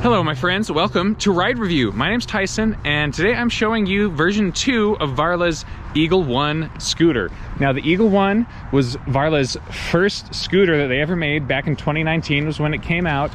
Hello my friends, welcome to Ride Review. My name's Tyson and today I'm showing you version 2 of Varla's Eagle One scooter. Now the Eagle One was Varla's first scooter that they ever made. Back in 2019 was when it came out.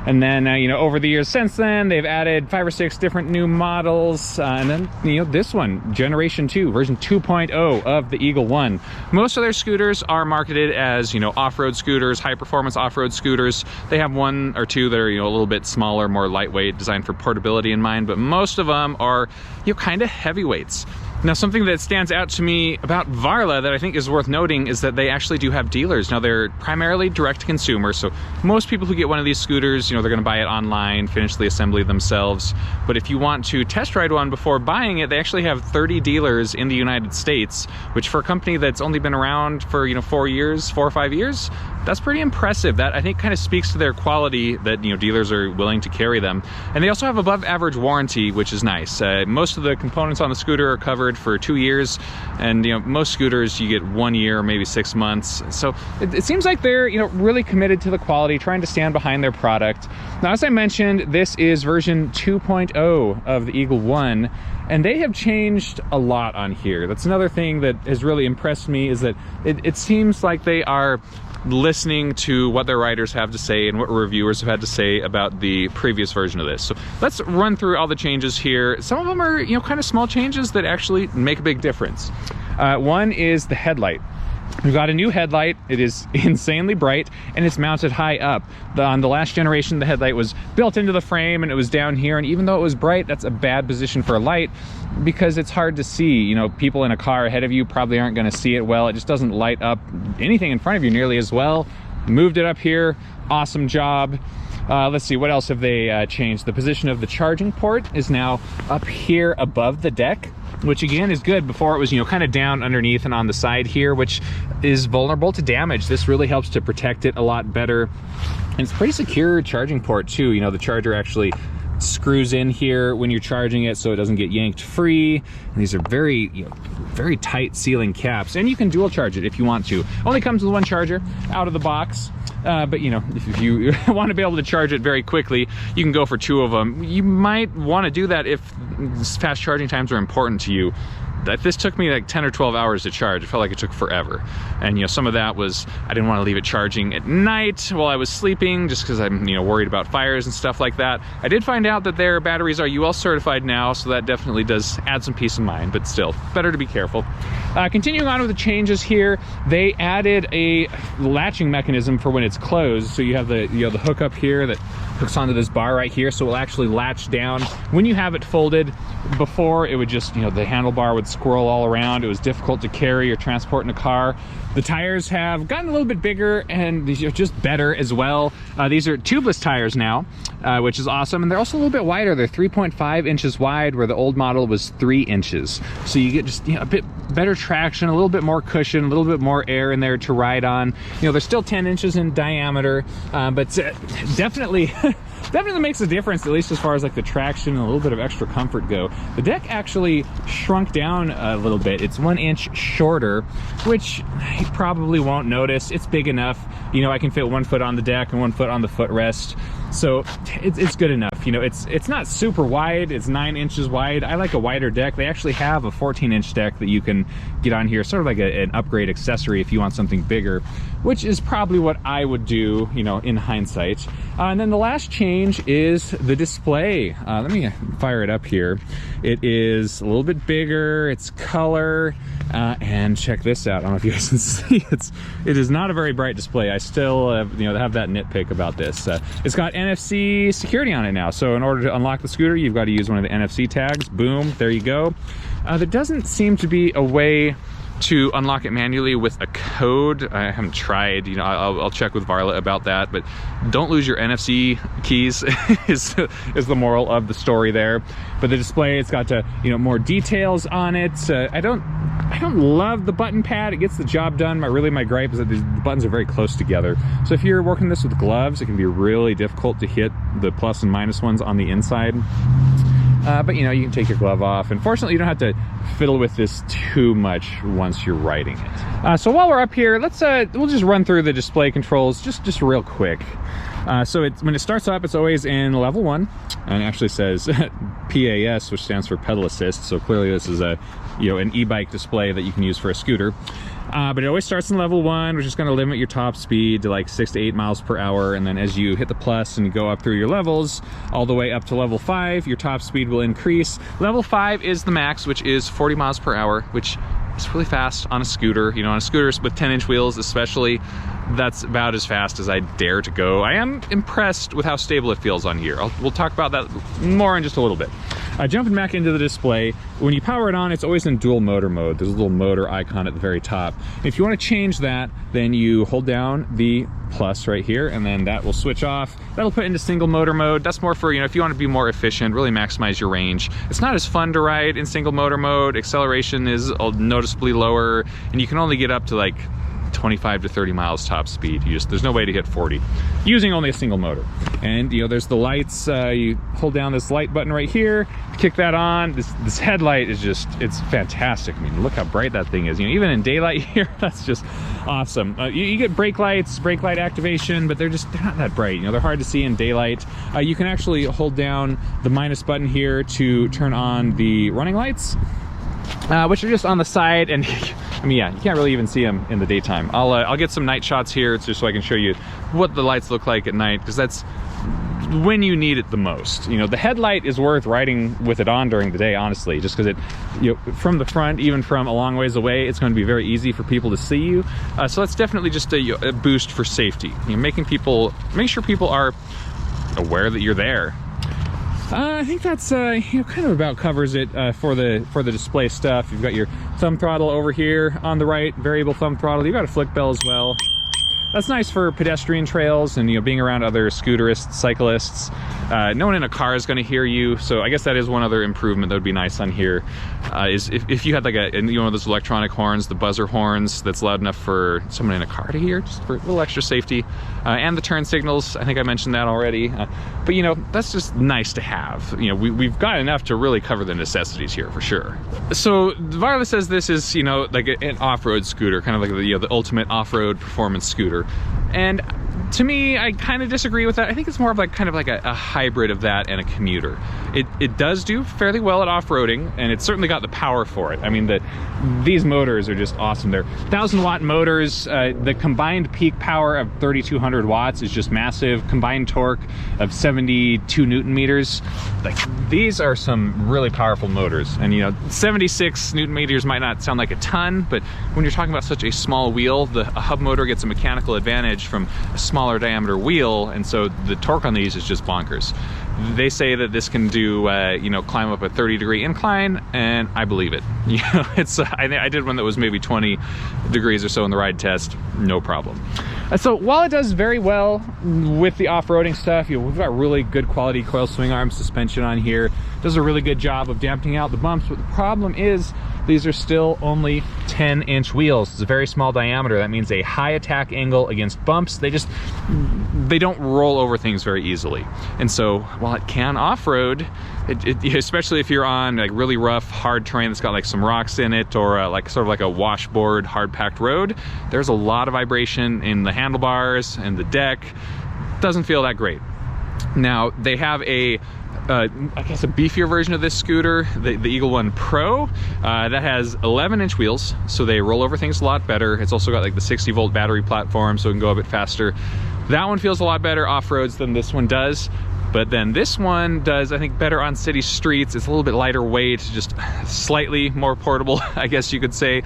And then, over the years since then, they've added 5 or 6 different new models. And then, this one, Generation 2, version 2.0 of the Eagle One. Most of their scooters are marketed as, off-road scooters, high-performance off-road scooters. They have 1 or 2 that are, a little bit smaller, more lightweight, designed for portability in mind. But most of them are, kind of heavyweights. Now, something that stands out to me about Varla that I think is worth noting is that they actually do have dealers. Now, they're primarily direct-to-consumer, so most people who get one of these scooters, they're going to buy it online, finish the assembly themselves. But if you want to test ride one before buying it, they actually have 30 dealers in the United States, which for a company that's only been around for, 4 or 5 years, that's pretty impressive. That, I think, kind of speaks to their quality that, dealers are willing to carry them. And they also have above-average warranty, which is nice. Most of the components on the scooter are covered for 2 years, and most scooters you get 1 year, maybe 6 months. So it seems like they're really committed to the quality, trying to stand behind their product. Now, as I mentioned, this is version 2.0 of the Eagle One, and they have changed a lot on here. That's another thing that has really impressed me, is that it seems like they are listening to what their riders have to say and what reviewers have had to say about the previous version of this. So let's run through all the changes here. Some of them are, kind of small changes that actually make a big difference. One is the headlight. We've got a new headlight. It is insanely bright and it's mounted high up. On the last generation, the headlight was built into the frame and it was down here. And even though it was bright, that's a bad position for a light because it's hard to see. People in a car ahead of you probably aren't going to see it well. It just doesn't light up anything in front of you nearly as well. Moved it up here. Awesome job. Let's see, what else have they changed? The position of the charging port is now up here above the deck, which again is good. Before it was, kind of down underneath and on the side here, which is vulnerable to damage. This really helps to protect it a lot better. And it's pretty secure charging port too. The charger actually screws in here when you're charging it so it doesn't get yanked free. And these are very, very tight sealing caps. And you can dual charge it if you want to. Only comes with 1 charger out of the box. But if you want to be able to charge it very quickly, you can go for 2 of them. You might want to do that if fast charging times are important to you. This took me like 10 or 12 hours to charge. It felt like it took forever. And some of that was, I didn't want to leave it charging at night while I was sleeping, just because I'm worried about fires and stuff like that. I did find out that their batteries are UL certified now, so that definitely does add some peace of mind, but still, better to be careful. Continuing on with the changes here, they added a latching mechanism for when it's closed. So you have the hook up here that hooks onto this bar right here, so it will actually latch down when you have it folded. Before, it would just, the handlebar would squirrel all around. It was difficult to carry or transport in a car. The tires have gotten a little bit bigger and these are just better as well. These are tubeless tires now, which is awesome. And they're also a little bit wider. They're 3.5 inches wide, where the old model was 3 inches. So you get just a bit better traction, a little bit more cushion, a little bit more air in there to ride on. They're still 10 inches in diameter, but definitely definitely makes a difference, at least as far as like the traction and a little bit of extra comfort go. The deck actually shrunk down a little bit. It's 1 inch shorter, which you probably won't notice. It's big enough. I can fit 1 foot on the deck and 1 foot on the footrest. So it's good enough. It's not super wide. It's 9 inches wide. I like a wider deck. They actually have a 14-inch deck that you can get on here, sort of like an upgrade accessory if you want something bigger, which is probably what I would do, in hindsight. And then the last change is the display. Let me fire it up here. It is a little bit bigger. It's color. And check this out. I don't know if you guys can see. It is not a very bright display. I still have that nitpick about this. It's got NFC security on it now. So in order to unlock the scooter, you've got to use one of the NFC tags. Boom, there you go. There doesn't seem to be a way to unlock it manually with a code. I haven't tried. I'll check with Varla about that, but don't lose your NFC keys is the moral of the story there. But the display, it's got more details on it. I don't love the button pad. It gets the job done. My gripe is that the buttons are very close together. So if you're working this with gloves, it can be really difficult to hit the plus and minus ones on the inside. But you can take your glove off. And fortunately, you don't have to fiddle with this too much once you're riding it. So while we're up here, we'll just run through the display controls just real quick. So when it starts up, it's always in level 1, and it actually says PAS, which stands for pedal assist. So clearly this is a, you know, an e-bike display that you can use for a scooter. But it always starts in level 1, which is going to limit your top speed to like 6 to 8 miles per hour. And then as you hit the plus and you go up through your levels, all the way up to level 5, your top speed will increase. Level 5 is the max, which is 40 miles per hour, which is really fast on a scooter. You know, on a scooter with 10-inch wheels especially, that's about as fast as I dare to go. I am impressed with how stable it feels on here. We'll talk about that more in just a little bit. Jumping back into the display, when you power it on, it's always in dual motor mode. There's a little motor icon at the very top. If you want to change that, then you hold down the plus right here, and then that will switch off. That'll put into single motor mode. That's more for, you know, if you want to be more efficient, really maximize your range. It's not as fun to ride in single motor mode. Acceleration is noticeably lower, and you can only get up to like 25 to 30 miles top speed. There's no way to hit 40 using only a single motor. And you know, there's the lights. You hold down this light button right here, kick that on. This headlight is just, it's fantastic. I mean, look how bright that thing is. You know, even in daylight here, that's just awesome. You get brake lights, brake light activation, but they're not that bright. You know, they're hard to see in daylight. You can actually hold down the minus button here to turn on the running lights, which are just on the side. And I mean, yeah, you can't really even see them in the daytime. I'll get some night shots here just so I can show you what the lights look like at night, because that's when you need it the most. You know, the headlight is worth riding with it on during the day, honestly, just because it, you know, from the front, even from a long ways away, it's going to be very easy for people to see you. So that's definitely just a boost for safety. You know, make sure people are aware that you're there. I think that's you know, kind of about covers it for the display stuff. You've got your thumb throttle over here on the right, variable thumb throttle. You've got a flick bell as well. That's nice for pedestrian trails and, you know, being around other scooterists, cyclists. No one in a car is going to hear you, so I guess that is one other improvement that would be nice on here. Is if you had like you know, one of those electronic horns, the buzzer horns, that's loud enough for someone in a car to hear, just for a little extra safety. And the turn signals, I think I mentioned that already. But you know, that's just nice to have. You know, we've got enough to really cover the necessities here for sure. So Varla says this is, you know, like an off-road scooter, kind of like the, you know, the ultimate off-road performance scooter. And to me, I kind of disagree with that. I think it's more of like kind of like a hybrid of that and a commuter. It does do fairly well at off-roading, and it's certainly got the power for it. I mean, these motors are just awesome. They're 1,000-watt motors. The combined peak power of 3,200 watts is just massive. Combined torque of 72 Newton meters. Like, these are some really powerful motors. And you know, 76 Newton meters might not sound like a ton, but when you're talking about such a small wheel, a hub motor gets a mechanical advantage from a smaller diameter wheel, and so the torque on these is just bonkers. They say that this can do, you know, climb up a 30-degree incline, and I believe it. You know, it's I did one that was maybe 20 degrees or so in the ride test, no problem. So while it does very well with the off-roading stuff, you know, we've got really good quality coil swing arm suspension on here. Does a really good job of dampening out the bumps, but the problem is these are still only 10-inch wheels. It's a very small diameter. That means a high attack angle against bumps. They don't roll over things very easily. And so while it can off-road, especially if you're on like really rough, hard terrain that's got like some rocks in it, or like sort of like a washboard, hard-packed road, there's a lot of vibration in the handlebars and the deck. Doesn't feel that great. Now, they have I guess a beefier version of this scooter, the Eagle One Pro, that has 11-inch wheels, so they roll over things a lot better. It's also got like the 60-volt battery platform, so it can go a bit faster. That one feels a lot better off-roads than this one does. But then this one does, I think, better on city streets. It's a little bit lighter weight, just slightly more portable, I guess you could say.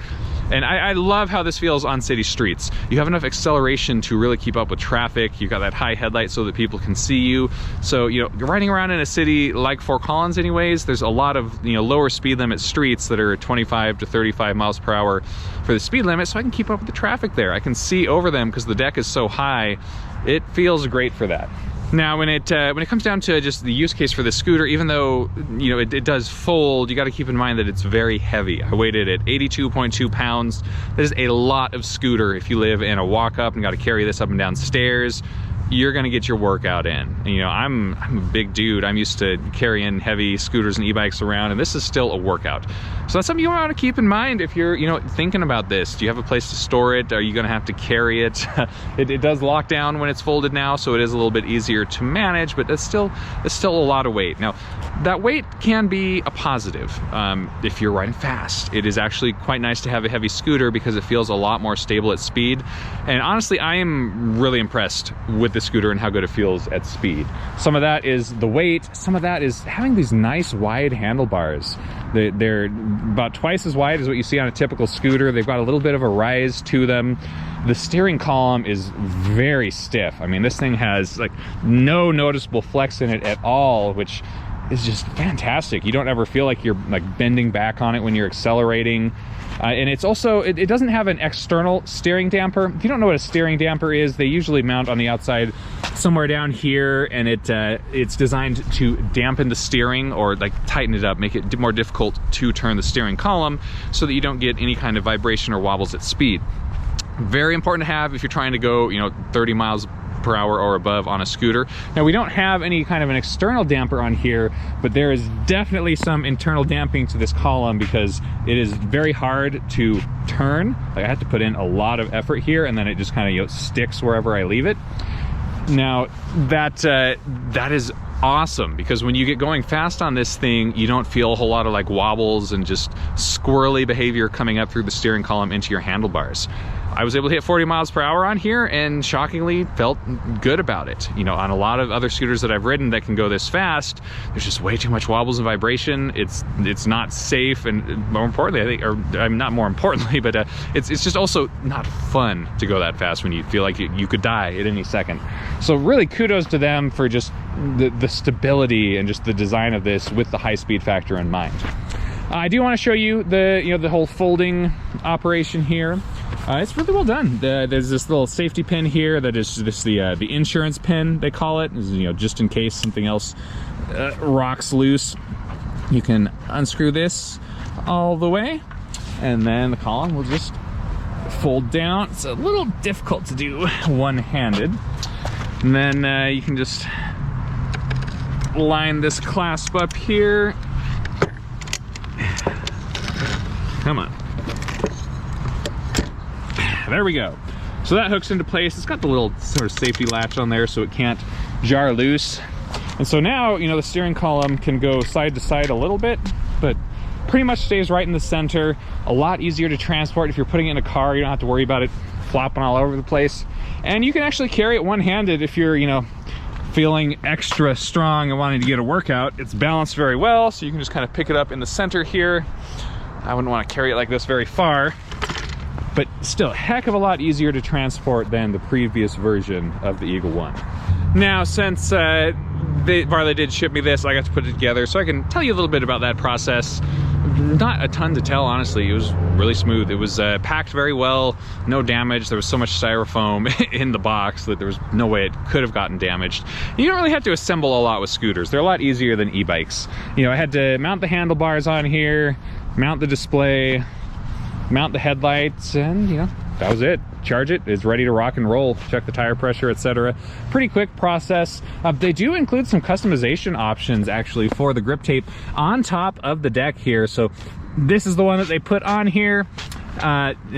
And I love how this feels on city streets. You have enough acceleration to really keep up with traffic. You've got that high headlight so that people can see you. So, you know, riding around in a city like Fort Collins anyways, there's a lot of, you know, lower speed limit streets that are 25 to 35 miles per hour for the speed limit, so I can keep up with the traffic there. I can see over them because the deck is so high. It feels great for that. Now, when it comes down to just the use case for this scooter, even though, you know, it does fold, you got to keep in mind that it's very heavy. I weighed it at 82.2 pounds. That is a lot of scooter if you live in a walk-up and got to carry this up and down stairs. you're gonna get your workout in. You know, I'm a big dude. I'm used to carrying heavy scooters and e-bikes around, and this is still a workout. So that's something you want to keep in mind if you're, you know, thinking about this. Do you have a place to store it? Are you gonna have to carry it? It does lock down when it's folded now, so it is a little bit easier to manage, but it's still a lot of weight. Now, that weight can be a positive if you're riding fast. It is actually quite nice to have a heavy scooter because it feels a lot more stable at speed. And honestly, I am really impressed with the scooter and how good it feels at speed. Some of that is the weight, some of that is having these nice wide handlebars. They're about twice as wide as what you see on a typical scooter. They've got a little bit of a rise to them. The steering column is very stiff. I mean, this thing has like no noticeable flex in it at all, which is just fantastic. You don't ever feel like you're like bending back on it when you're accelerating. And it's also, it doesn't have an external steering damper. If you don't know what a steering damper is, they usually mount on the outside somewhere down here, and it's designed to dampen the steering or like tighten it up, make it more difficult to turn the steering column so that you don't get any kind of vibration or wobbles at speed. Very important to have if you're trying to go, you know, 30 miles per hour or above on a scooter. Now, we don't have any kind of an external damper on here, but there is definitely some internal damping to this column because it is very hard to turn. Like, I have to put in a lot of effort here, and then it just kind of, you know, sticks wherever I leave it. Now, that is awesome because when you get going fast on this thing, you don't feel a whole lot of like wobbles and just squirrely behavior coming up through the steering column into your handlebars. I was able to hit 40 miles per hour on here and shockingly felt good about it. You know, on a lot of other scooters that I've ridden that can go this fast, there's just way too much wobbles and vibration. It's not safe, and more importantly, I think, or not more importantly, but it's just also not fun to go that fast when you feel like you could die at any second. So really kudos to them for just the stability and just the design of this with the high speed factor in mind. I do want to show you the whole folding operation here. It's really well done. There's this little safety pin here that is just the insurance pin, they call it. You know, just in case something else rocks loose. You can unscrew this all the way, and then the column will just fold down. It's a little difficult to do one-handed. And then you can just line this clasp up here. Come on. There we go. So that hooks into place. It's got the little sort of safety latch on there so it can't jar loose. And so now, you know, the steering column can go side to side a little bit, but pretty much stays right in the center. A lot easier to transport. If you're putting it in a car, you don't have to worry about it flopping all over the place. And you can actually carry it one-handed if you're, you know, feeling extra strong and wanting to get a workout. It's balanced very well, so you can just kind of pick it up in the center here. I wouldn't want to carry it like this very far, but still a heck of a lot easier to transport than the previous version of the Eagle One. Now, since Varla did ship me this, I got to put it together, so I can tell you a little bit about that process. Not a ton to tell, honestly. It was really smooth. It was packed very well, no damage. There was so much styrofoam in the box that there was no way it could have gotten damaged. You don't really have to assemble a lot with scooters. They're a lot easier than e-bikes. You know, I had to mount the handlebars on here, mount the display, mount the headlights, and you know, that was it. Charge it, it's ready to rock and roll. Check the tire pressure, etc. Pretty quick process. They do include some customization options actually for the grip tape on top of the deck here. So this is the one that they put on here,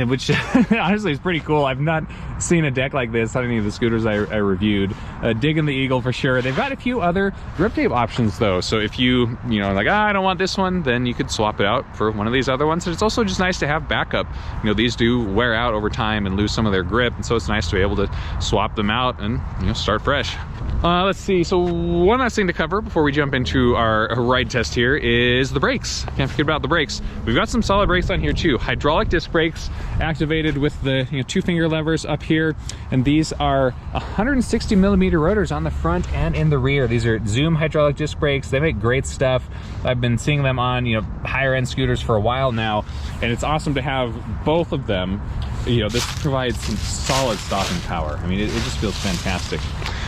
which honestly is pretty cool. I've not seen a deck like this on any of the scooters I reviewed. Digging the Eagle for sure. They've got a few other grip tape options though, so if you know, like, I don't want this one, then you could swap it out for one of these other ones. And it's also just nice to have backup. You know, these do wear out over time and lose some of their grip, and so it's nice to be able to swap them out and, you know, start fresh. Let's see, so one last thing to cover before we jump into our ride test here is the brakes. Can't forget about the brakes. We've got some solid brakes on here too. Hydraulic disc brakes activated with the, you know, 2 finger levers up here, and these are 160 millimeter rotors on the front and in the rear. These are Zoom hydraulic disc brakes. They make great stuff. I've been seeing them on, you know, higher end scooters for a while now, and it's awesome to have both of them. You know, this provides some solid stopping power. I mean, it just feels fantastic.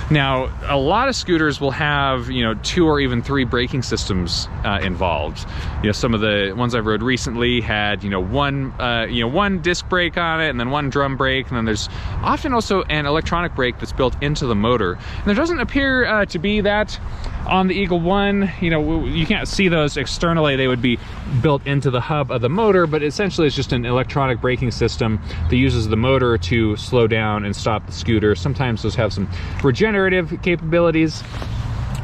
Now, a lot of scooters will have, you know, 2 or even 3 braking systems involved. You know, some of the ones I've rode recently had, you know, one disc brake on it, and then 1 drum brake, and then there's often also an electronic brake that's built into the motor. And there doesn't appear to be that on the Eagle One. You know, you can't see those externally. They would be built into the hub of the motor, but essentially it's just an electronic braking system that uses the motor to slow down and stop the scooter. Sometimes those have some regenerative capabilities,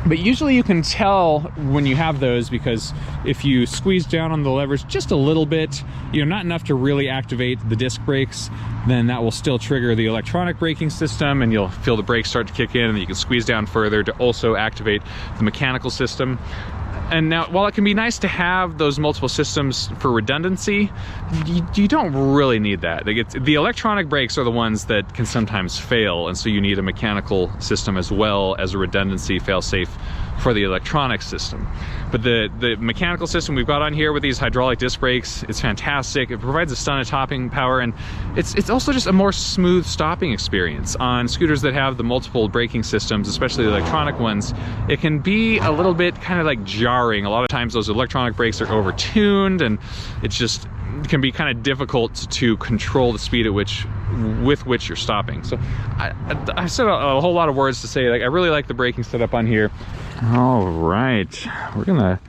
but usually you can tell when you have those, because if you squeeze down on the levers just a little bit, you know, not enough to really activate the disc brakes, then that will still trigger the electronic braking system, and you'll feel the brakes start to kick in, and you can squeeze down further to also activate the mechanical system. And now, while it can be nice to have those multiple systems for redundancy, you don't really need that. The electronic brakes are the ones that can sometimes fail, and so you need a mechanical system as well as a redundancy fail-safe for the electronic system. But the mechanical system we've got on here with these hydraulic disc brakes, it's fantastic. It provides a ton of topping power, and it's also just a more smooth stopping experience. On scooters that have the multiple braking systems, especially the electronic ones, it can be a little bit kind of like jarring. A lot of times those electronic brakes are over-tuned, and it's just can be kind of difficult to control the speed at with which you're stopping. So I said a whole lot of words to say, like, I really like the braking setup on here. All right, we're gonna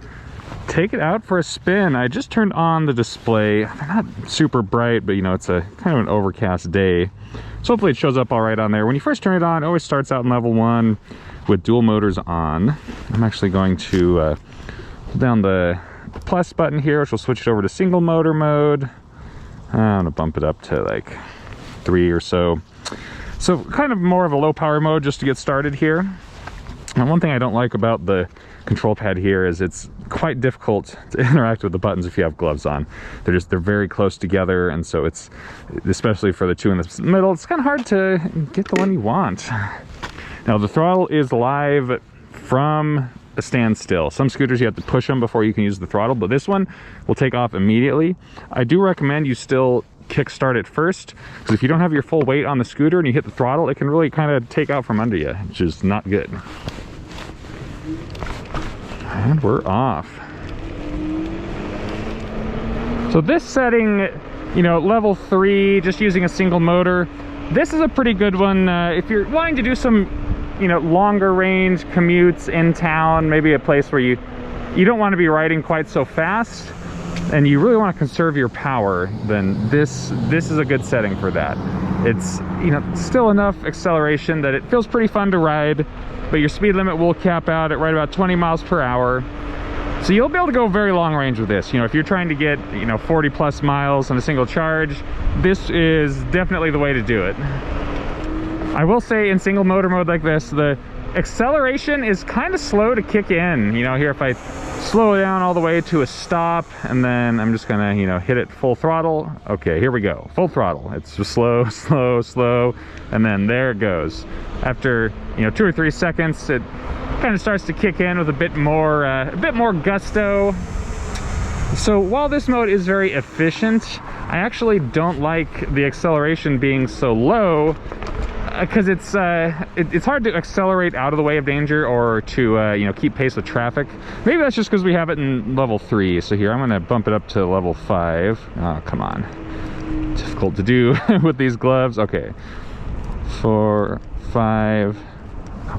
take it out for a spin. I just turned on the display. They're not super bright, but you know, it's a kind of an overcast day, so hopefully it shows up all right on there. When you first turn it on, it always starts out in level 1 with dual motors on. I'm actually going to hold down the plus button here, which will switch it over to single motor mode. I'm gonna bump it up to like 3 or so. So kind of more of a low power mode just to get started here. And one thing I don't like about the control pad here is it's quite difficult to interact with the buttons if you have gloves on. They're very close together, and so it's, especially for the 2 in the middle, it's kind of hard to get the one you want. Now the throttle is live from a standstill. Some scooters you have to push them before you can use the throttle, but this one will take off immediately. I do recommend you still kickstart it first, because if you don't have your full weight on the scooter and you hit the throttle, it can really kind of take out from under you, which is not good. And we're off. So this setting, you know, level 3, just using a single motor, this is a pretty good one if you're wanting to do some, you know, longer range commutes in town, maybe a place where you don't want to be riding quite so fast and you really want to conserve your power. Then this is a good setting for that. It's, you know, still enough acceleration that it feels pretty fun to ride, but your speed limit will cap out at right about 20 miles per hour. So you'll be able to go very long range with this. You know, if you're trying to get, you know, 40 plus miles on a single charge, this is definitely the way to do it. I will say in single motor mode like this, the acceleration is kind of slow to kick in. You know, here if I slow down all the way to a stop, and then I'm just gonna, you know, hit it full throttle. Okay, here we go, full throttle. It's just slow, slow, slow, and then there it goes. After, you know, 2 or 3 seconds, it kind of starts to kick in with a bit more gusto. So while this mode is very efficient, I actually don't like the acceleration being so low, because it's hard to accelerate out of the way of danger or to you know, keep pace with traffic. Maybe that's just because we have it in level 3. So here I'm going to bump it up to level 5. Oh, come on, difficult to do with these gloves. Okay, 4, 5.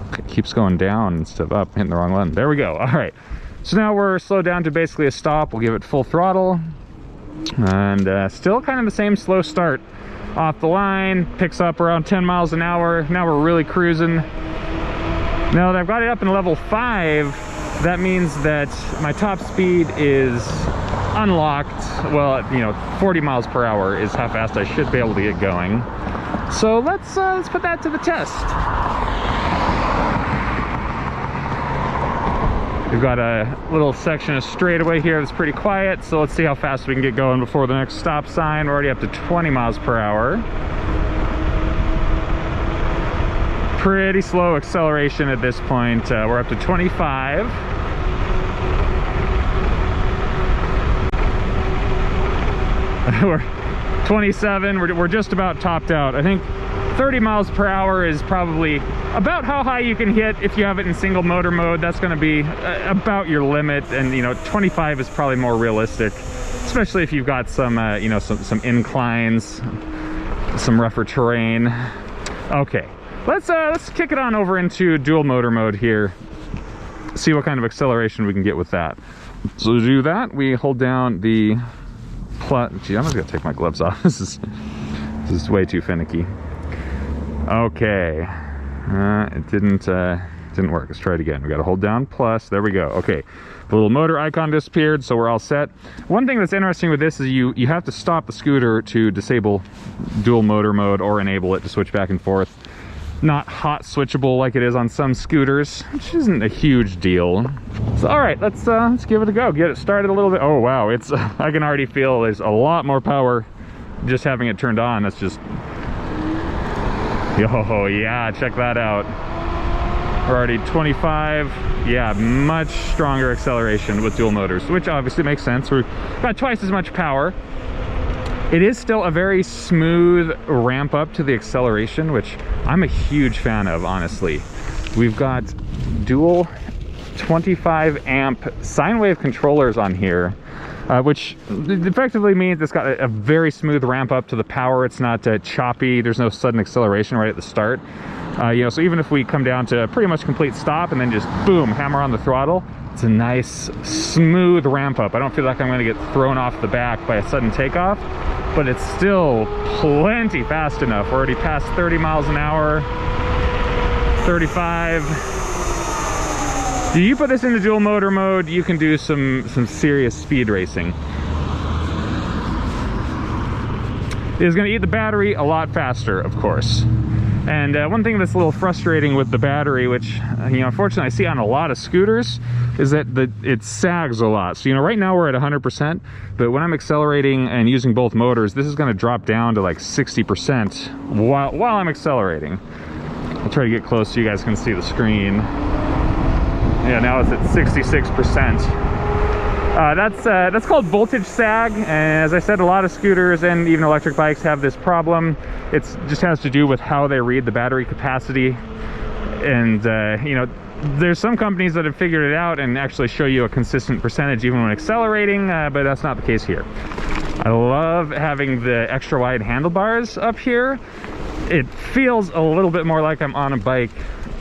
Okay, it keeps going down instead of up. Hitting the wrong one. There we go. All right, so now we're slowed down to basically a stop. We'll give it full throttle, and still kind of the same slow start. Off the line, picks up around 10 miles an hour. Now we're really cruising. Now that I've got it up in level 5, that means that my top speed is unlocked. Well, you know, 40 miles per hour is how fast I should be able to get going. So let's put that to the test. We've got a little section of straightaway here that's pretty quiet, so let's see how fast we can get going before the next stop sign. We're already up to 20 miles per hour. Pretty slow acceleration at this point. We're up to 25. We're 27. We're just about topped out. I think 30 miles per hour is probably about how high you can hit if you have it in single motor mode. That's going to be about your limit, and you know, 25 is probably more realistic, especially if you've got some you know, some inclines, some rougher terrain. Okay, let's kick it on over into dual motor mode here, see what kind of acceleration we can get with that. So to do that, we hold down the plus. Gee, I'm just gonna take my gloves off. This is way too finicky. Okay, it didn't work. Let's try it again. We got to hold down plus. There we go. Okay, the little motor icon disappeared, so we're all set. One thing that's interesting with this is you have to stop the scooter to disable dual motor mode or enable it to switch back and forth. Not hot switchable like it is on some scooters, which isn't a huge deal. So all right, let's give it a go. Get it started a little bit. Oh wow, it's I can already feel there's a lot more power just having it turned on. That's just, oh yeah, check that out. We're already 25. Yeah, much stronger acceleration with dual motors, which obviously makes sense. We're about twice as much power. It is still a very smooth ramp up to the acceleration, which I'm a huge fan of, honestly. We've got dual 25 amp sine wave controllers on here, which effectively means it's got a very smooth ramp up to the power. It's not choppy. There's no sudden acceleration right at the start. You know, so even if we come down to a pretty much complete stop and then just boom, hammer on the throttle, it's a nice smooth ramp up. I don't feel like I'm going to get thrown off the back by a sudden takeoff, but it's still plenty fast enough. We're already past 30 miles an hour, 35. Do you put this into dual motor mode, you can do some serious speed racing. It is going to eat the battery a lot faster, of course. And one thing that's a little frustrating with the battery, which you know, unfortunately I see on a lot of scooters, is that it sags a lot. So you know, right now we're at 100%, but when I'm accelerating and using both motors, this is going to drop down to like 60% while I'm accelerating. I'll try to get close so you guys can see the screen. Yeah, now it's at 66%. That's called voltage sag, and as I said, a lot of scooters and even electric bikes have this problem. It just has to do with how they read the battery capacity, and you know, there's some companies that have figured it out and actually show you a consistent percentage even when accelerating, but that's not the case here. I love having the extra wide handlebars up here. It feels a little bit more like I'm on a bike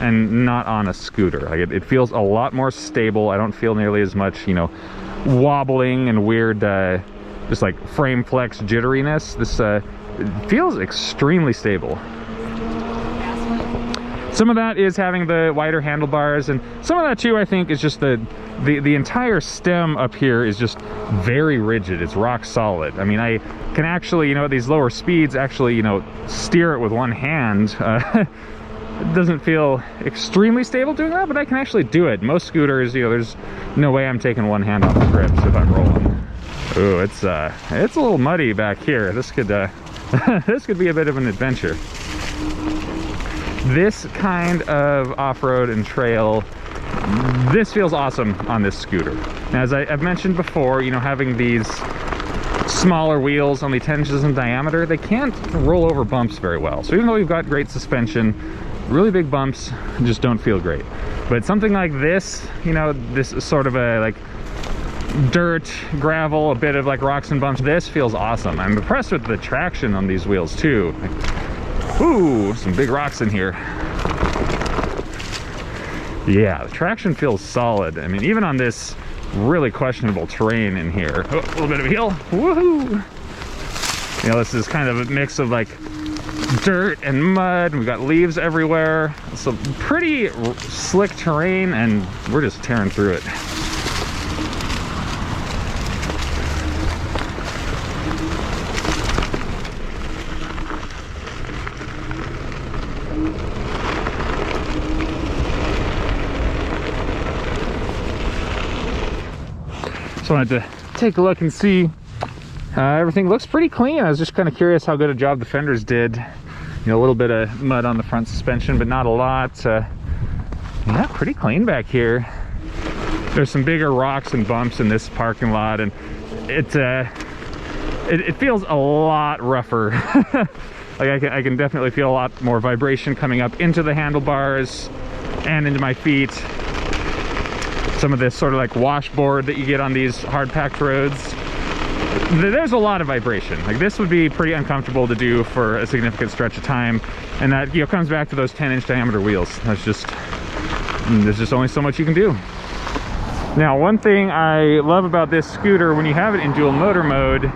and not on a scooter. Like it feels a lot more stable. I don't feel nearly as much, you know, wobbling and weird just like frame flex jitteriness. This it feels extremely stable. Some of that is having the wider handlebars, and some of that too, I think, is just the entire stem up here is just very rigid. It's rock solid. I mean, I can actually, you know, at these lower speeds, actually, you know, steer it with one hand. It doesn't feel extremely stable doing that, but I can actually do it. Most scooters, you know, there's no way I'm taking one hand off the grips if I'm rolling. Ooh, it's a little muddy back here. This could this could be a bit of an adventure. This kind of off-road and trail, this feels awesome on this scooter. Now, as I've mentioned before, you know, having these smaller wheels, only 10 inches in diameter, they can't roll over bumps very well. So even though we've got great suspension, really big bumps just don't feel great. But something like this, you know, this is sort of a like dirt, gravel, a bit of like rocks and bumps, this feels awesome. I'm impressed with the traction on these wheels too. Like, ooh, some big rocks in here. Yeah, the traction feels solid. I mean, even on this really questionable terrain in here. Oh, a little bit of a hill. Woohoo! You know, this is kind of a mix of like dirt and mud. We've got leaves everywhere. So pretty slick terrain, and we're just tearing through it. So I wanted to take a look and see. Everything looks pretty clean. I was just kind of curious how good a job the fenders did. You know, a little bit of mud on the front suspension, but not a lot. Yeah, pretty clean back here. There's some bigger rocks and bumps in this parking lot, and it feels a lot rougher Like I can definitely feel a lot more vibration coming up into the handlebars and into my feet. Some of this sort of like washboard that you get on these hard packed roads. There's a lot of vibration. Like this would be pretty uncomfortable to do for a significant stretch of time, and that comes back to those 10-inch diameter wheels. There's just only so much you can do. Now, one thing I love about this scooter when you have it in dual motor mode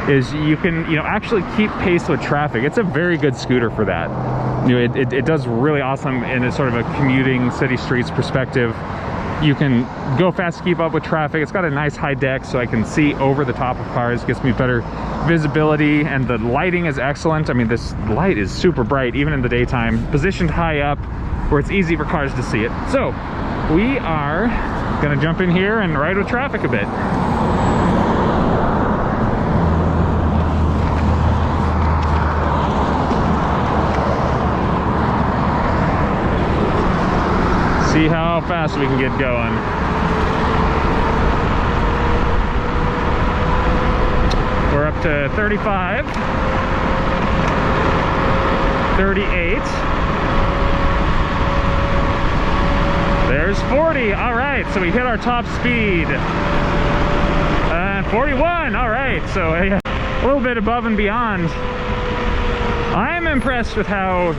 is you can actually keep pace with traffic. It's a very good scooter for that. It does really awesome in a sort of a commuting city streets perspective. You can go fast to keep up with traffic. It's got a nice high deck, so I can see over the top of cars. Gets me better visibility, and the lighting is excellent. I mean, this light is super bright, even in the daytime, positioned high up where it's easy for cars to see it. So we are gonna jump in here and ride with traffic a bit. See how fast we can get going. We're up to 35, 38. There's 40. All right, so we hit our top speed. 41. All right, so a little bit above and beyond. I'm impressed with how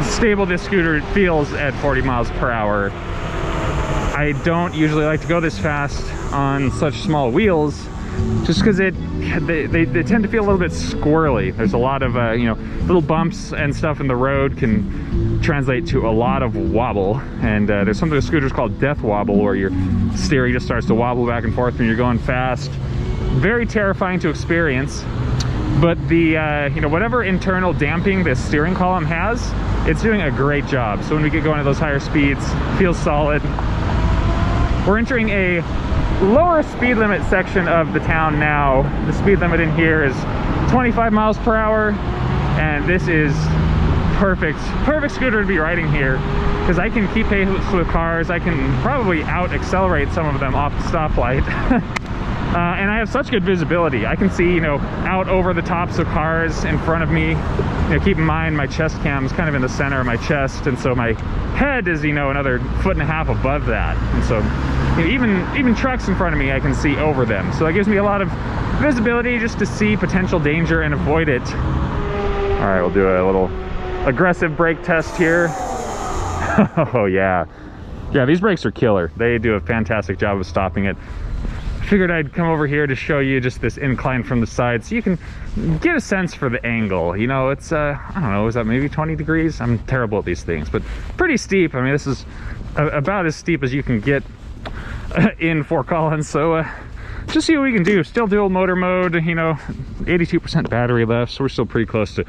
stable this scooter feels at 40 miles per hour. I don't usually like to go this fast on such small wheels, just because they tend to feel a little bit squirrely. There's a lot of little bumps and stuff in the road can translate to a lot of wobble, and there's something with scooters called death wobble, where your steering just starts to wobble back and forth when you're going fast. Very terrifying to experience. But the whatever internal damping this steering column has, it's doing a great job. So when we get going at those higher speeds, feels solid. We're entering a lower speed limit section of the town now. The speed limit in here is 25 miles per hour, and this is perfect scooter to be riding here, because I can keep pace with cars. I can probably out accelerate some of them off the stoplight. And I have such good visibility. I can see, out over the tops of cars in front of me. Keep in mind my chest cam is kind of in the center of my chest, and so my head is, another 1.5 feet above that. And so, even trucks in front of me, I can see over them. So that gives me a lot of visibility just to see potential danger and avoid it. All right, we'll do a little aggressive brake test here. Oh yeah. Yeah, these brakes are killer. They do a fantastic job of stopping it. Figured I'd come over here to show you just this incline from the side so you can get a sense for the angle. It's I don't know, is that maybe 20 degrees? I'm terrible at these things, but pretty steep. I mean, this is about as steep as you can get in Fort Collins. So just see what we can do. Still dual motor mode, 82% battery left, so we're still pretty close to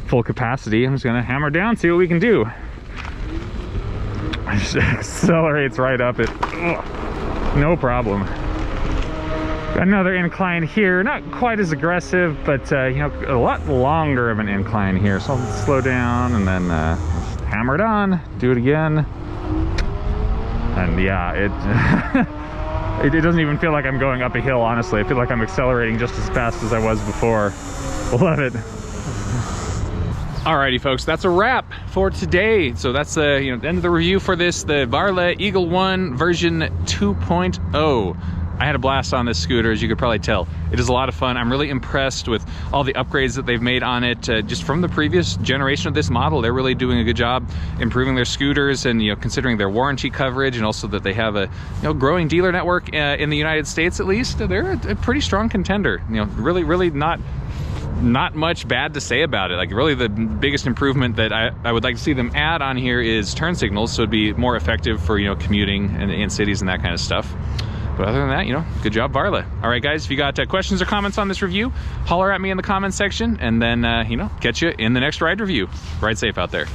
full capacity. I'm just gonna hammer down, see what we can do. It just accelerates right up it. Ugh, no problem. Another incline here, not quite as aggressive, but a lot longer of an incline here. So I'll slow down and then hammer it on, do it again. And yeah, it doesn't even feel like I'm going up a hill, honestly. I feel like I'm accelerating just as fast as I was before. Love it. Alrighty folks, that's a wrap for today. So that's the end of the review for the Varla Eagle One version 2.0. I had a blast on this scooter, as you could probably tell. It is a lot of fun. I'm really impressed with all the upgrades that they've made on it. Just from the previous generation of this model, they're really doing a good job improving their scooters, and considering their warranty coverage, and also that they have a growing dealer network in the United States. At least they're a pretty strong contender. Really not much bad to say about it. Like, really the biggest improvement that I would like to see them add on here is turn signals, so it'd be more effective for commuting in cities and that kind of stuff. But other than that, good job, Varla. All right, guys, if you got questions or comments on this review, holler at me in the comments section, and then, catch you in the next ride review. Ride safe out there.